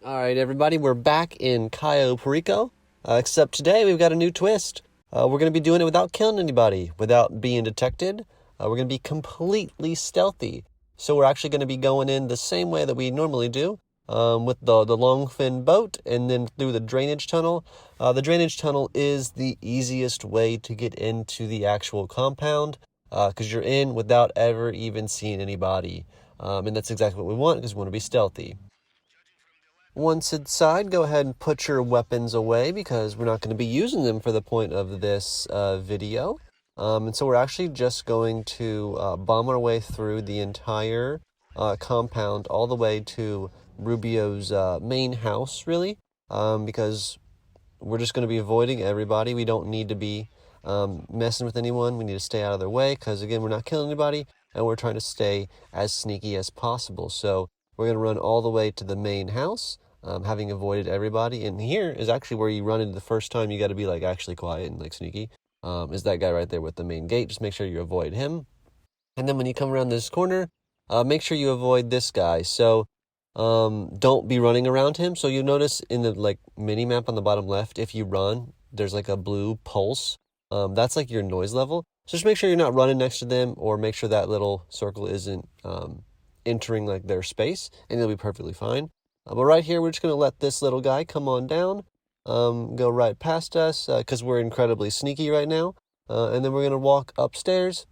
All right, everybody, we're back in Cayo Perico, except today we've got a new twist. We're going to be doing it without killing anybody, without being detected. We're going to be completely stealthy. So we're actually going to be going in the same way that we normally do, with the long fin boat and then through the drainage tunnel. The drainage tunnel is the easiest way to get into the actual compound, because you're in without ever even seeing anybody. And that's exactly what we want, because we want to be stealthy. Once inside, go ahead and put your weapons away because we're not going to be using them for the point of this video. And so we're actually just going to bomb our way through the entire compound all the way to Rubio's main house, really, because we're just going to be avoiding everybody. We don't need to be messing with anyone. We need to stay out of their way because, again, we're not killing anybody, and we're trying to stay as sneaky as possible. So we're going to run all the way to the main house, having avoided everybody. And here is actually where you run into the first time. You got to be like actually quiet and like sneaky. Is that guy right there with the main gate. Just make sure you avoid him. And then when you come around this corner, make sure you avoid this guy. So don't be running around him. So you notice in the like mini map on the bottom left, if you run, there's like a blue pulse. That's like your noise level. So just make sure you're not running next to them, or make sure that little circle isn't entering like their space, and you'll be perfectly fine. But right here, we're just going to let this little guy come on down, go right past us, because we're incredibly sneaky right now. And then we're going to walk upstairs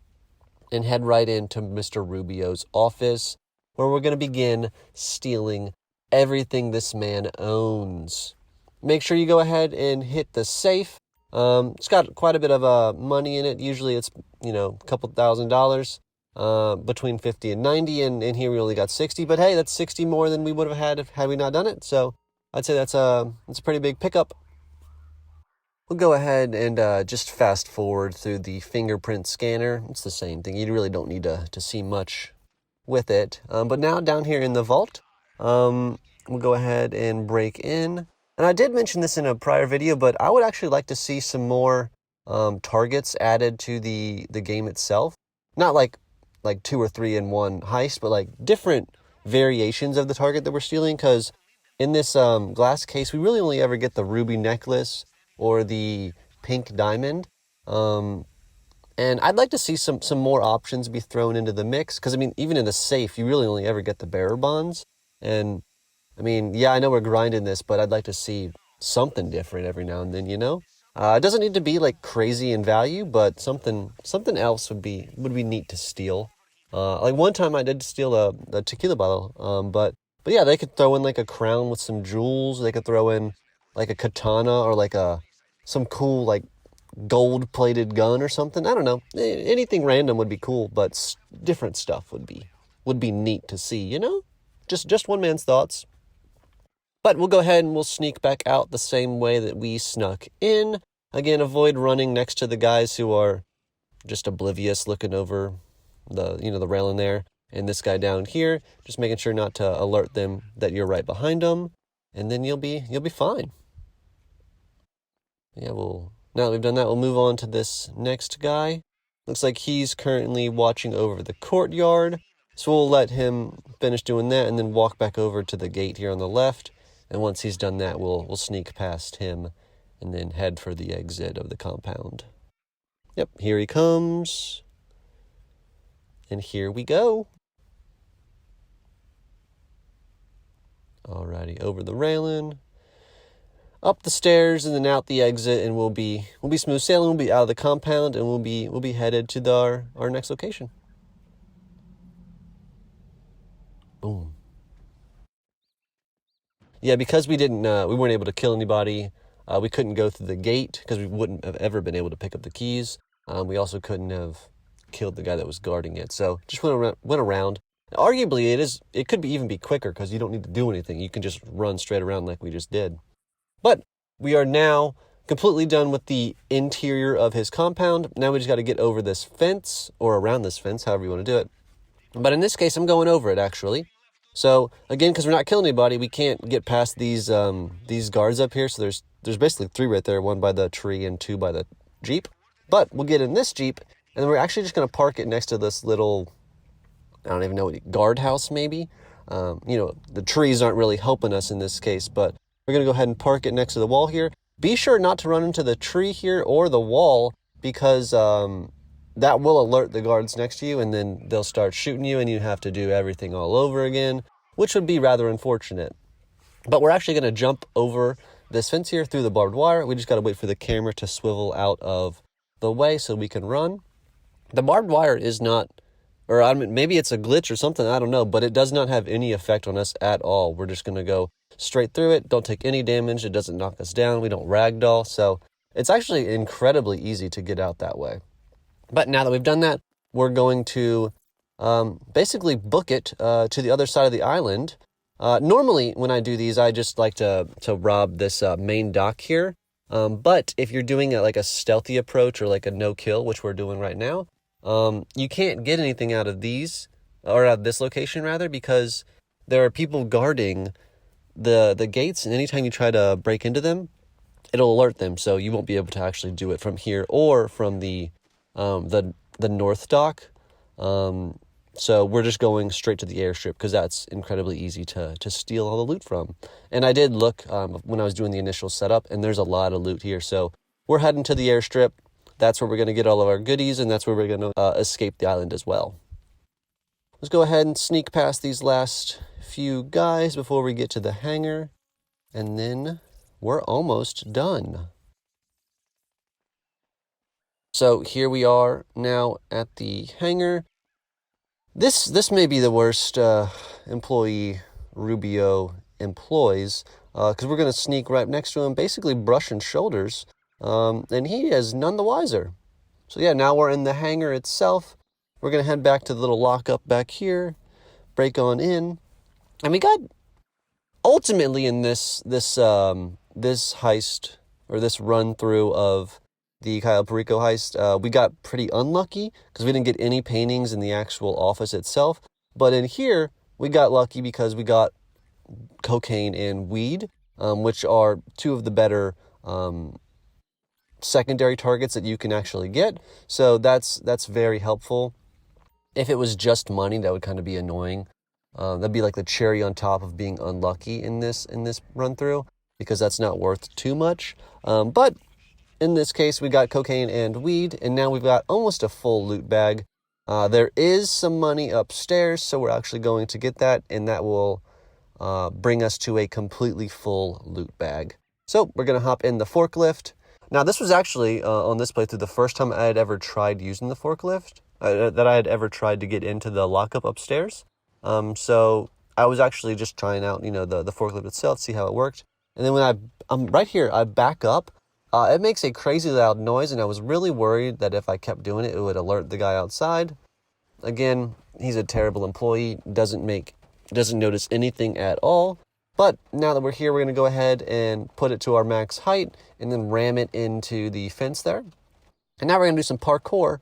and head right into Mr. Rubio's office, where we're going to begin stealing everything this man owns. Make sure you go ahead and hit the safe. It's got quite a bit of money in it. Usually it's, a couple $1,000. Between 50 and 90, and here we only got 60, but hey, that's 60 more than we would have had we not done it. So I'd say that's a pretty big pickup. We'll go ahead and just fast forward through the fingerprint scanner. It's the same thing. You really don't need to see much with it. But now down here in the vault, we'll go ahead and break in. And I did mention this in a prior video, but I would actually like to see some more targets added to the game itself. Not like 2 or 3 in one heist, but like different variations of the target that we're stealing, because in this glass case, we really only ever get the ruby necklace or the pink diamond. And I'd like to see some more options be thrown into the mix, because, even in the safe, you really only ever get the bearer bonds. And, yeah, I know we're grinding this, but I'd like to see something different every now and then, It doesn't need to be like crazy in value, but something else would be neat to steal. Like one time I did steal a tequila bottle. But yeah, they could throw in like a crown with some jewels. They could throw in like a katana or like some cool like gold plated gun or something. I don't know. Anything random would be cool, but different stuff would be neat to see. Just one man's thoughts. But we'll go ahead and we'll sneak back out the same way that we snuck in. Again, avoid running next to the guys who are just oblivious, looking over the railing there. And this guy down here, just making sure not to alert them that you're right behind them. And then you'll be fine. Yeah, now that we've done that, we'll move on to this next guy. Looks like he's currently watching over the courtyard. So we'll let him finish doing that and then walk back over to the gate here on the left. And once he's done that, we'll sneak past him and then head for the exit of the compound. Yep, here he comes. And here we go. Alrighty, over the railing, up the stairs, and then out the exit, and we'll be smooth sailing. We'll be out of the compound, and we'll be headed to our next location. Boom. Yeah, because we weren't able to kill anybody. We couldn't go through the gate because we wouldn't have ever been able to pick up the keys. We also couldn't have killed the guy that was guarding it. So just went around. Arguably, it could even be quicker because you don't need to do anything. You can just run straight around like we just did. But we are now completely done with the interior of his compound. Now we just got to get over this fence, or around this fence, however you want to do it. But in this case, I'm going over it, actually. So, again, because we're not killing anybody, we can't get past these guards up here. So there's basically 3 right there, 1 by the tree and 2 by the Jeep. But we'll get in this Jeep, and then we're actually just going to park it next to this little, I don't even know, guardhouse maybe. The trees aren't really helping us in this case, but we're going to go ahead and park it next to the wall here. Be sure not to run into the tree here or the wall, because that will alert the guards next to you, and then they'll start shooting you, and you have to do everything all over again, which would be rather unfortunate. But we're actually going to jump over this fence here through the barbed wire. We just got to wait for the camera to swivel out of the way so we can run. The barbed wire is not, or I mean, maybe it's a glitch or something, I don't know, but it does not have any effect on us at all. We're just going to go straight through it, don't take any damage, it doesn't knock us down, we don't ragdoll, so it's actually incredibly easy to get out that way. But now that we've done that, we're going to basically book it to the other side of the island. Normally, when I do these, I just like to rob this main dock here. But if you're doing like a stealthy approach or like a no-kill, which we're doing right now, you can't get anything out of these, or out of this location rather, because there are people guarding the gates, and anytime you try to break into them, it'll alert them, so you won't be able to actually do it from here or from the north dock. So we're just going straight to the airstrip because that's incredibly easy to steal all the loot from. And I did look when I was doing the initial setup, and there's a lot of loot here. So we're heading to the airstrip. That's where we're going to get all of our goodies, and that's where we're going to escape the island as well. Let's go ahead and sneak past these last few guys before we get to the hangar, and then we're almost done. So here we are now at the hangar. This may be the worst employee Rubio employs, because we're going to sneak right next to him, basically brushing shoulders, and he is none the wiser. So yeah, now we're in the hangar itself. We're going to head back to the little lockup back here, break on in, and we got, ultimately in this heist, or this run through of the Cayo Perico Heist, we got pretty unlucky because we didn't get any paintings in the actual office itself. But in here, we got lucky because we got cocaine and weed, which are two of the better secondary targets that you can actually get. So that's very helpful. If it was just money, that would kind of be annoying. That'd be like the cherry on top of being unlucky in this run through, because that's not worth too much. But in this case, we got cocaine and weed, and now we've got almost a full loot bag. There is some money upstairs, so we're actually going to get that, and that will bring us to a completely full loot bag. So we're going to hop in the forklift. Now, this was actually, on this playthrough, the first time I had ever tried using the forklift, that I had ever tried to get into the lockup upstairs. So I was actually just trying out, the forklift itself, see how it worked. And then when I'm right here, I back up. It makes a crazy loud noise, and I was really worried that if I kept doing it, it would alert the guy outside. Again, he's a terrible employee, doesn't notice anything at all. But now that we're here, we're going to go ahead and put it to our max height and then ram it into the fence there. And now we're going to do some parkour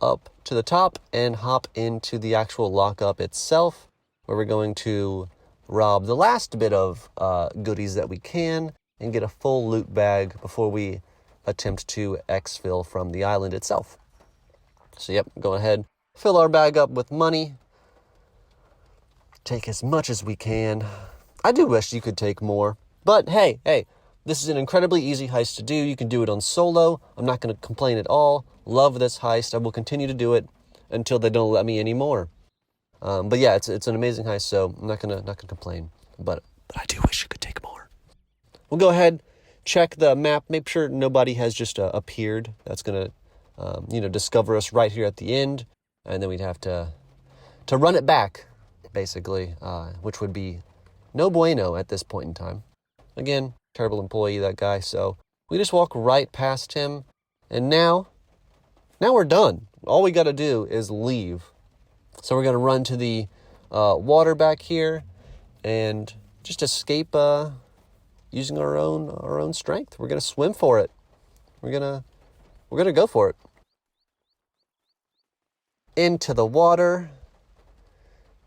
up to the top and hop into the actual lockup itself, where we're going to rob the last bit of goodies that we can and get a full loot bag before we attempt to exfil from the island itself. So yep, go ahead, fill our bag up with money. Take as much as we can. I do wish you could take more, but hey, this is an incredibly easy heist to do. You can do it on solo. I'm not going to complain at all. Love this heist. I will continue to do it until they don't let me anymore. But yeah, it's an amazing heist, so I'm not gonna complain. But I do wish you could take more. We'll go ahead, check the map, make sure nobody has just appeared. That's going to, discover us right here at the end. And then we'd have to run it back, basically, which would be no bueno at this point in time. Again, terrible employee, that guy. So we just walk right past him. And now we're done. All we got to do is leave. So we're going to run to the water back here and just escape using our own strength. We're going to swim for it. We're going to go for it. Into the water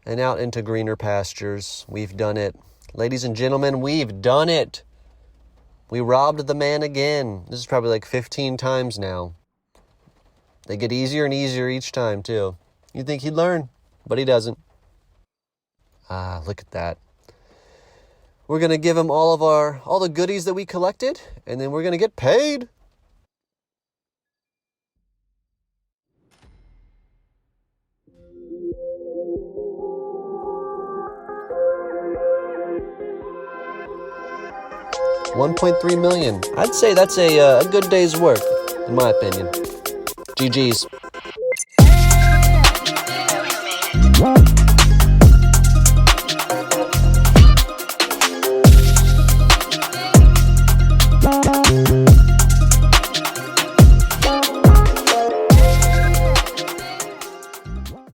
and out into greener pastures. We've done it. Ladies and gentlemen, we've done it. We robbed the man again. This is probably like 15 times now. They get easier and easier each time, too. You'd think he'd learn, but he doesn't. Ah, look at that. We're going to give him all the goodies that we collected, and then we're going to get paid. $1.3 million. I'd say that's a good day's work, in my opinion. GG's.